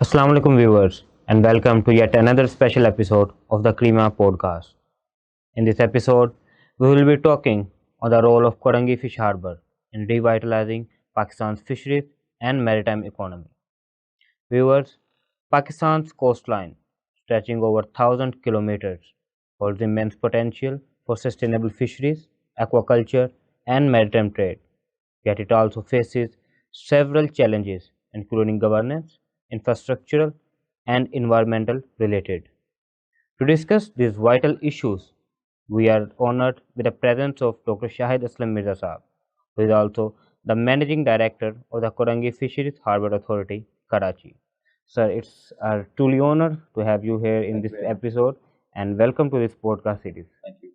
Assalamu alaikum viewers, and welcome to yet another special episode of the CRIMA Podcast. In this episode, we will be talking on the role of Korangi Fish Harbor in revitalizing Pakistan's fisheries and maritime economy. Viewers, Pakistan's coastline, stretching over 1,000 kilometers, holds immense potential for sustainable fisheries, aquaculture, and maritime trade. Yet it also faces several challenges, including governance, infrastructural, and environmental related. To discuss these vital issues, we are honored with the presence of Dr. Shahid Aslam Mirza Saab, who is also the Managing Director of the Korangi Fish Harbor Authority, Karachi. Sir, it's a truly honor to have you here in this episode, and welcome to this podcast series. Thank you.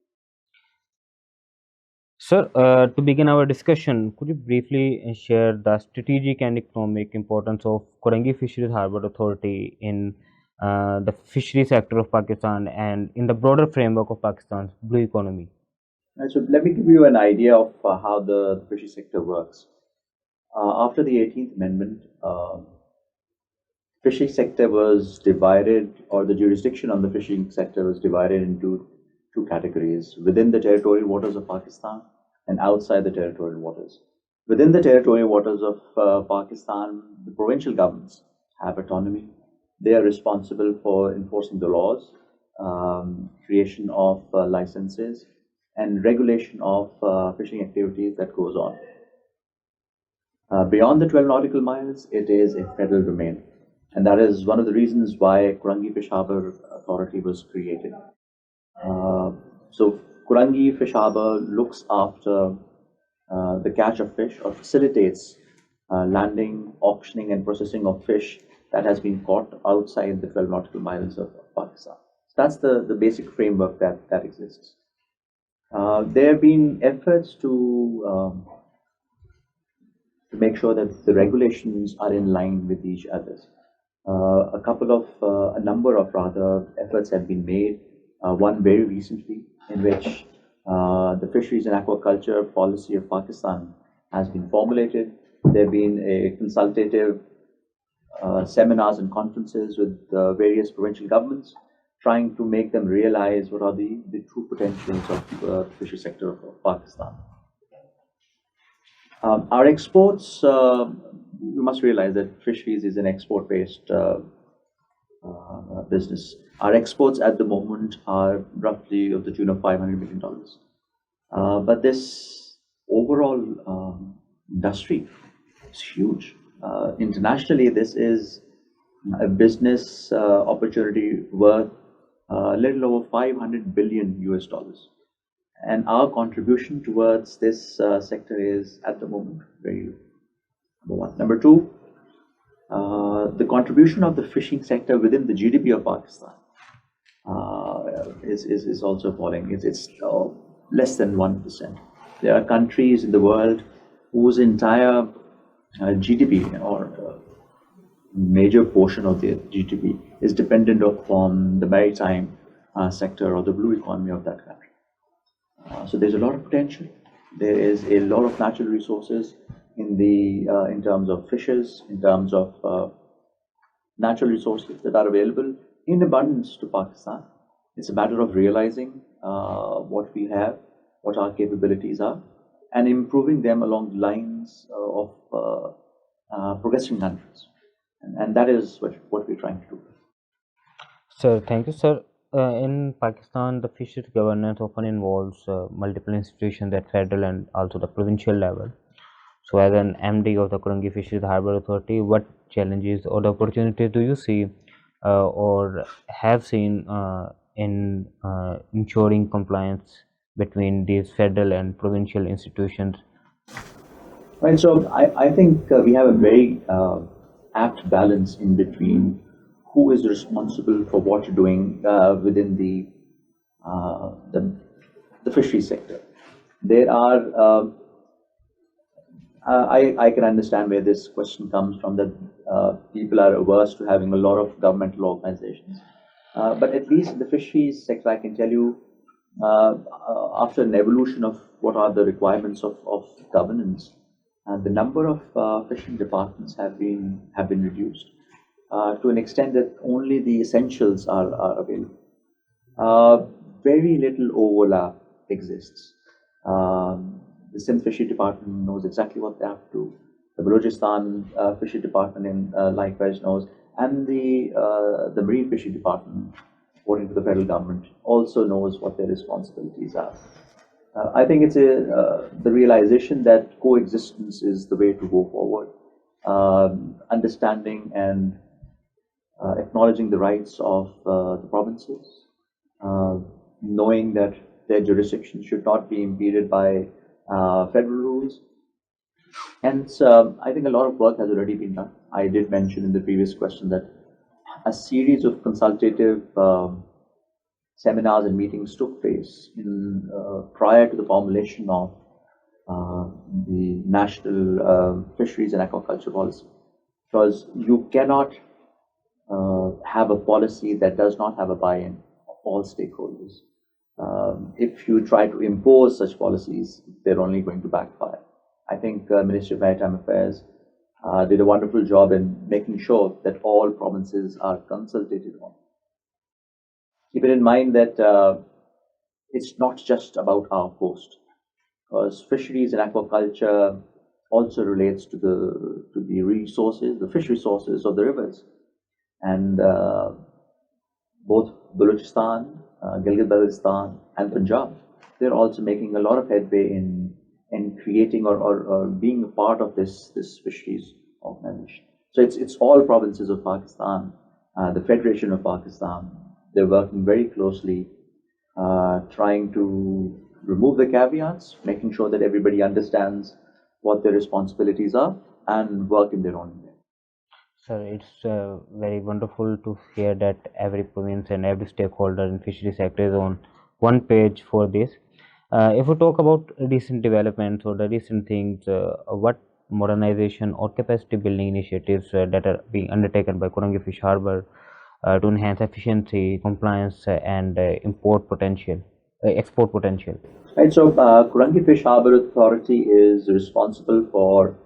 Sir, to begin our discussion, could you briefly share the strategic and economic importance of Korangi Fisheries Harbor Authority in the fishery sector of Pakistan and in the broader framework of Pakistan's blue economy? So let me give you an idea of how the fishery sector works. After the 18th Amendment, fishery sector was divided, or the jurisdiction on the fishing sector was divided into two categories: within the territorial waters of Pakistan and outside the territorial waters. Within the territorial waters of Pakistan, the provincial governments have autonomy. They are responsible for enforcing the laws, creation of licenses, and regulation of fishing activities that goes on. Beyond the 12 nautical miles, it is a federal domain. And that is one of the reasons why Korangi Fish Harbor Authority was created. So Korangi Fish Harbor looks after the catch of fish, or facilitates landing, auctioning, and processing of fish that has been caught outside the 12 nautical miles of Pakistan. So that's the basic framework that exists. There have been efforts to make sure that the regulations are in line with each other. A number of rather efforts have been made. One very recently, in which the fisheries and aquaculture policy of Pakistan has been formulated. There have been a consultative seminars and conferences with various provincial governments, trying to make them realize what are the true potentials of the fishery sector of Pakistan. Our exports, you must realize that fisheries is an export-based business. Our exports at the moment are roughly of the tune of $500 million. But this overall industry is huge. Internationally, this is a business opportunity worth a little over 500 billion US dollars. And our contribution towards this sector is at the moment very low. Number one. Number two, the contribution of the fishing sector within the GDP of Pakistan is also falling. It's less than 1%. There are countries in the world whose entire GDP, or major portion of their GDP, is dependent upon the maritime sector or the blue economy of that country. So there's a lot of potential. There is a lot of natural resources in terms of fishes, in terms of natural resources that are available in abundance to Pakistan. It's a matter of realizing what we have, what our capabilities are, and improving them along the lines of progressing countries. And that is what we're trying to do. Sir, thank you, sir. In Pakistan, the fisheries governance often involves multiple institutions at federal and also the provincial level. So, as an MD of the Korangi Fisheries Harbor Authority, what challenges or the opportunities do you see or have seen in ensuring compliance between these federal and provincial institutions? Right. So I think we have a very apt balance in between who is responsible for what you're doing within the fishery sector. There are I can understand where this question comes from, that people are averse to having a lot of governmental organizations. But at least in the fisheries sector, I can tell you after an evolution of what are the requirements of governance, the number of fishing departments have been reduced to an extent that only the essentials are available. Uh, Very little overlap exists. The Sindh Fishery Department knows exactly what they have to do. The Balochistan Fishery Department likewise knows, and the Marine Fishery Department, according to the federal government, also knows what their responsibilities are. I think it's the realization that coexistence is the way to go forward. Understanding and acknowledging the rights of the provinces, uh, knowing that their jurisdiction should not be impeded by federal rules. Hence, I think a lot of work has already been done. I did mention in the previous question that a series of consultative seminars and meetings took place prior to the formulation of the national fisheries and aquaculture policy. Because you cannot have a policy that does not have a buy-in of all stakeholders. If you try to impose such policies, they're only going to backfire. I think Ministry of Maritime Affairs did a wonderful job in making sure that all provinces are consulted on. Keep it in mind that it's not just about our coast, because fisheries and aquaculture also relates to the resources, the fish resources of the rivers, and both Balochistan, Gilgit-Baltistan, and Punjab, they're also making a lot of headway in creating or being a part of this fisheries organization. So it's all provinces of Pakistan, the Federation of Pakistan. They're working very closely, trying to remove the caveats, making sure that everybody understands what their responsibilities are, and work in their own way. Sir, it's very wonderful to hear that every province and every stakeholder in fishery sector is on one page for this. If we talk about recent developments or the recent things, what modernization or capacity building initiatives that are being undertaken by Korangi Fish Harbor to enhance efficiency, compliance, and export potential. Right, so Korangi Fish Harbor Authority is responsible for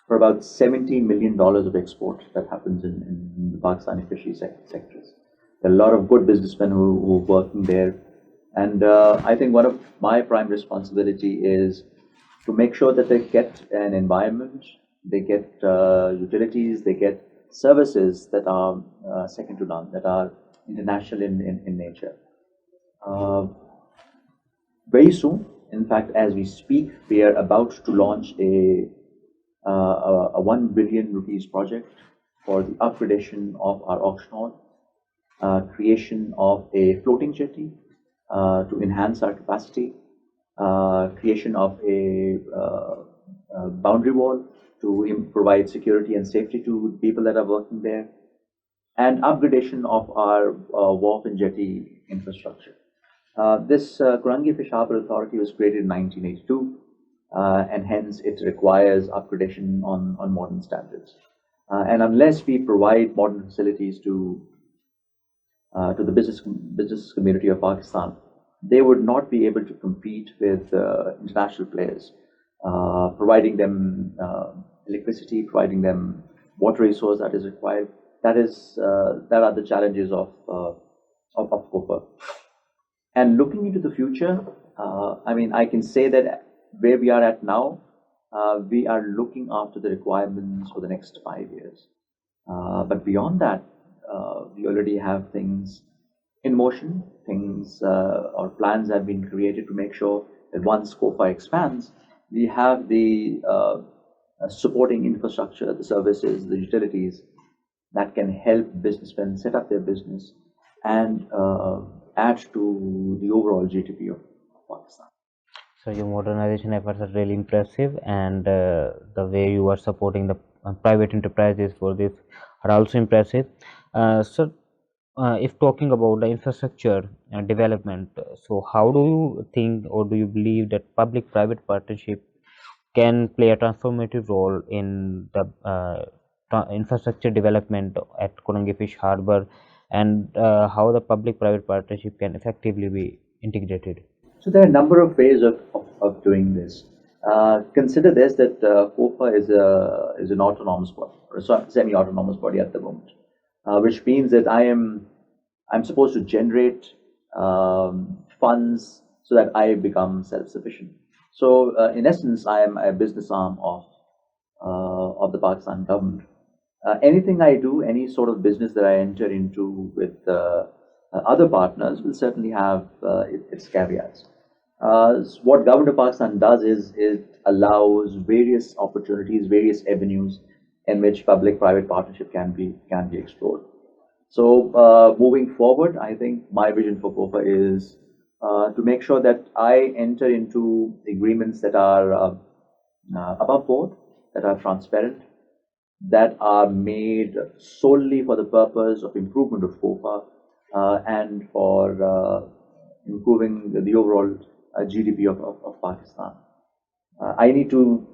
about $17 million of export that happens in the Pakistani fishery sectors. There are a lot of good businessmen who are working there. And I think one of my prime responsibility is to make sure that they get an environment, they get utilities, they get services that are second to none, that are international in nature. Uh, Very soon, in fact, as we speak, we are about to launch a 1 billion rupees project for the upgradation of our auction hall, creation of a floating jetty to enhance our capacity, creation of a boundary wall to provide security and safety to the people that are working there, and upgradation of our wharf and jetty infrastructure. This Korangi Fish Harbor Authority was created in 1982, and hence it requires upgradation on modern standards. And unless we provide modern facilities to the business community of Pakistan, they would not be able to compete with international players, providing them electricity, providing them water resource that is required. That are the challenges of copper. And looking into the future, I mean, I can say that where we are at now, we are looking after the requirements for the next 5 years. But beyond that, we already have things in motion, things or plans have been created to make sure that once COFA expands, we have the supporting infrastructure, the services, the utilities that can help businessmen set up their business and add to the overall GDP of Pakistan. So your modernization efforts are really impressive, and the way you are supporting the private enterprises for this are also impressive. So, if talking about the infrastructure development, so how do you think or do you believe that public-private partnership can play a transformative role in the infrastructure development at Korangi Fish Harbor, and how the public-private partnership can effectively be integrated? So there are a number of ways of doing this. Consider this that COFA is an autonomous body, or a semi-autonomous body at the moment, which means that I'm supposed to generate funds so that I become self-sufficient. So in essence, I am a business arm of the Pakistan government. Anything I do, any sort of business that I enter into with other partners will certainly have its caveats. What Government of Pakistan does is it allows various opportunities, various avenues in which public-private partnership can be explored. So moving forward, I think my vision for COFA is to make sure that I enter into agreements that are above board, that are transparent, that are made solely for the purpose of improvement of COFA and for improving the overall GDP of Pakistan. I need to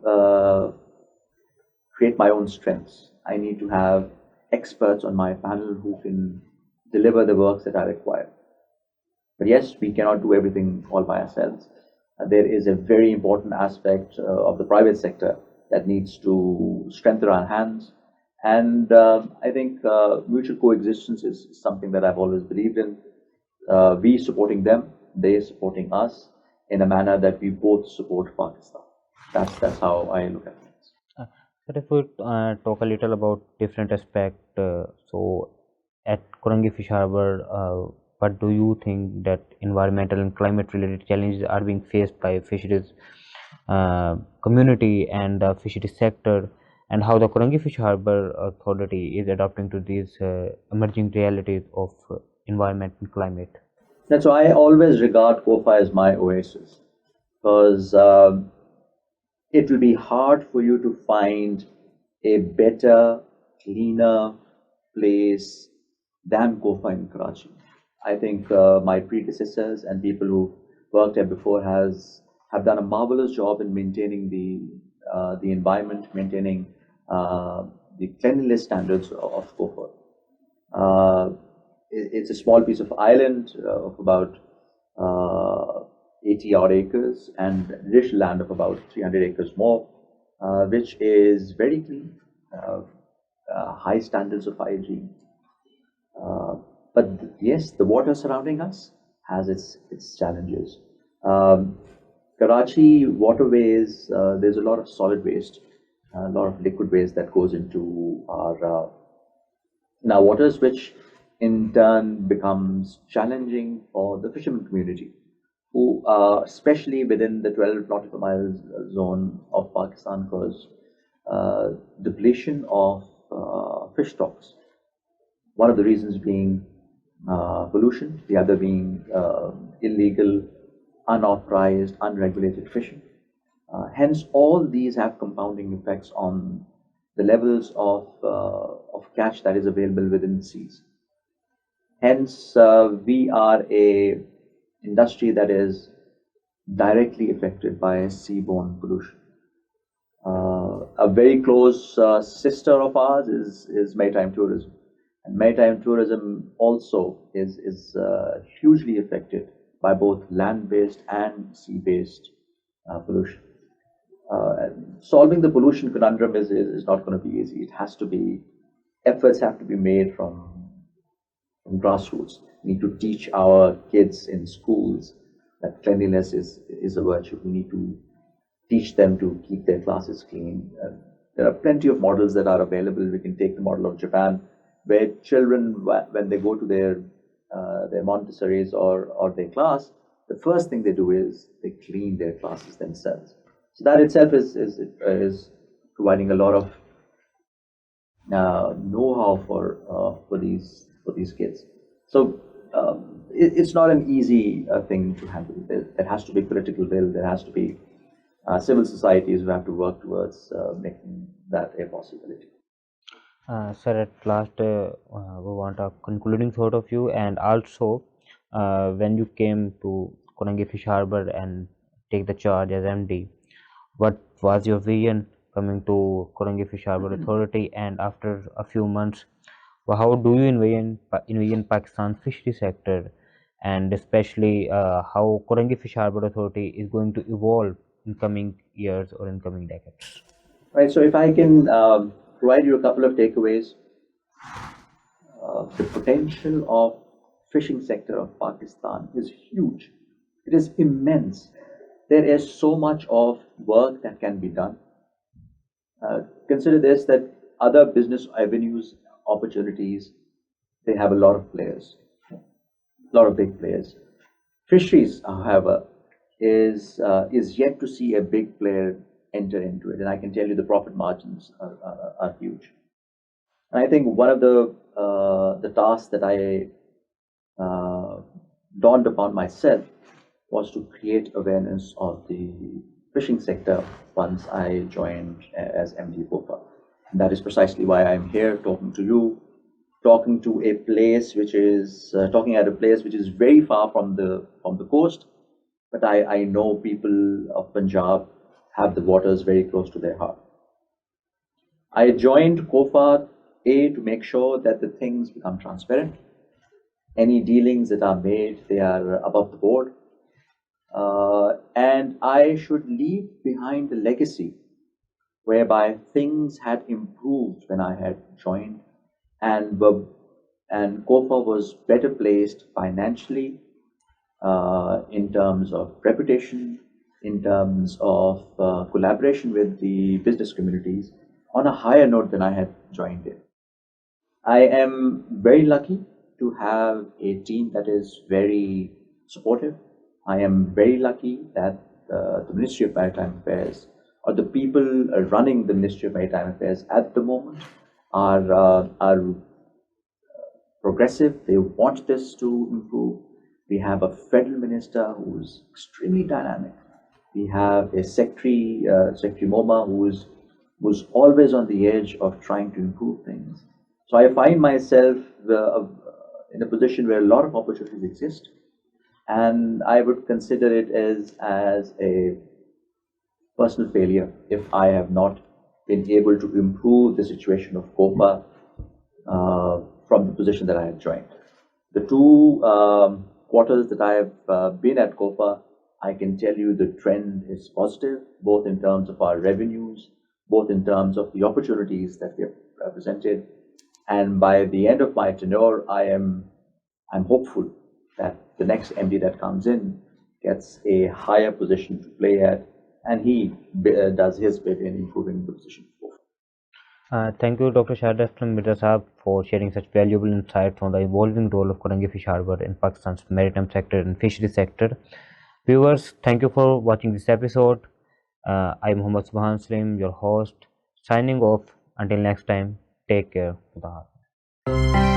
create my own strengths. I need to have experts on my panel who can deliver the works that are required. But yes, we cannot do everything all by ourselves. There is a very important aspect of the private sector that needs to strengthen our hands. And I think mutual coexistence is something that I've always believed in. We supporting them, they supporting us in a manner that we both support Pakistan. That's how I look at things. But if we talk a little about different aspect, so at Korangi Fish Harbor, what do you think that environmental and climate related challenges are being faced by fisheries community and the fisheries sector, and how the Korangi Fish Harbor Authority is adapting to these emerging realities of environment and climate? That's why I always regard COFA as my oasis, because it will be hard for you to find a better, cleaner place than COFA in Karachi. I think my predecessors and people who worked here before have done a marvelous job in maintaining the environment, maintaining the cleanliness standards of COFA. It's a small piece of island of about 80 odd acres and rich land of about 300 acres more, which is very clean, high standards of hygiene. But yes, the water surrounding us has its challenges. Karachi waterways, there's a lot of solid waste, a lot of liquid waste that goes into our waters, which in turn becomes challenging for the fishermen community, who especially within the 12 nautical miles zone of Pakistan, because depletion of fish stocks. One of the reasons being pollution, the other being illegal, unauthorized, unregulated fishing. Hence, all these have compounding effects on the levels of catch that is available within the seas. Hence, we are a industry that is directly affected by seaborne pollution. A very close sister of ours is maritime tourism. And maritime tourism also is hugely affected by both land-based and sea-based pollution. Solving the pollution conundrum is not going to be easy. Efforts have to be made from grassroots. We need to teach our kids in schools that cleanliness is a virtue. We need to teach them to keep their classes clean. There are plenty of models that are available. We can take the model of Japan, where children, when they go to their Montessori's or their class, the first thing they do is they clean their classes themselves. So that itself is providing a lot of know-how for these kids. So it's not an easy thing to handle. There has to be political will. There has to be civil societies who have to work towards making that a possibility. Sir, at last, we want a concluding thought of you, and also when you came to Korangi Fish Harbor and take the charge as MD, what was your vision coming to Korangi Fish Harbor Authority, and after a few months, how do you envision Pakistan fishery sector, and especially how Korangi Fish Harbor Authority is going to evolve in coming years or in coming decades. Right. So if I can provide you a couple of takeaways, the potential of fishing sector of Pakistan is huge. It is immense. There is so much of work that can be done. Consider this, that other business avenues, opportunities, they have a lot of players, a lot of big players. Fisheries, however, is yet to see a big player enter into it, and I can tell you the profit margins are huge. And I think one of the tasks that I dawned upon myself was to create awareness of the fishing sector once I joined as MD Bopa. And that is precisely why I'm here talking to you, talking to a place which is talking at a place which is very far from the coast, but I know people of Punjab have the waters very close to their heart. I joined COFA to make sure that the things become transparent. Any dealings that are made, they are above the board. And I should leave behind a legacy whereby things had improved when I had joined, and COFA was better placed financially, in terms of reputation, in terms of collaboration with the business communities, on a higher note than I had joined it. I am very lucky to have a team that is very supportive. I am very lucky that the Ministry of Maritime Affairs, or the people running the Ministry of Maritime Affairs at the moment, are progressive. They want this to improve. We have a federal minister who is extremely dynamic. We have a secretary, Secretary Moma, who's always on the edge of trying to improve things. So I find myself in a position where a lot of opportunities exist, and I would consider it as a personal failure if I have not been able to improve the situation of COFA from the position that I had joined. The two quarters that I have been at COFA, I can tell you the trend is positive, both in terms of our revenues, both in terms of the opportunities that we have presented. And by the end of my tenure, I'm hopeful that the next MD that comes in gets a higher position to play at, and he does his bit in improving the position. Thank you, Dr. Shahid Aslam Mirza Sahab, for sharing such valuable insights on the evolving role of Korangi Fish Harbor in Pakistan's maritime sector and fishery sector. Viewers, thank you for watching this episode. I'm Muhammad Subhan Saleem, your host, signing off. Until next time, take care. Khuda Hafiz.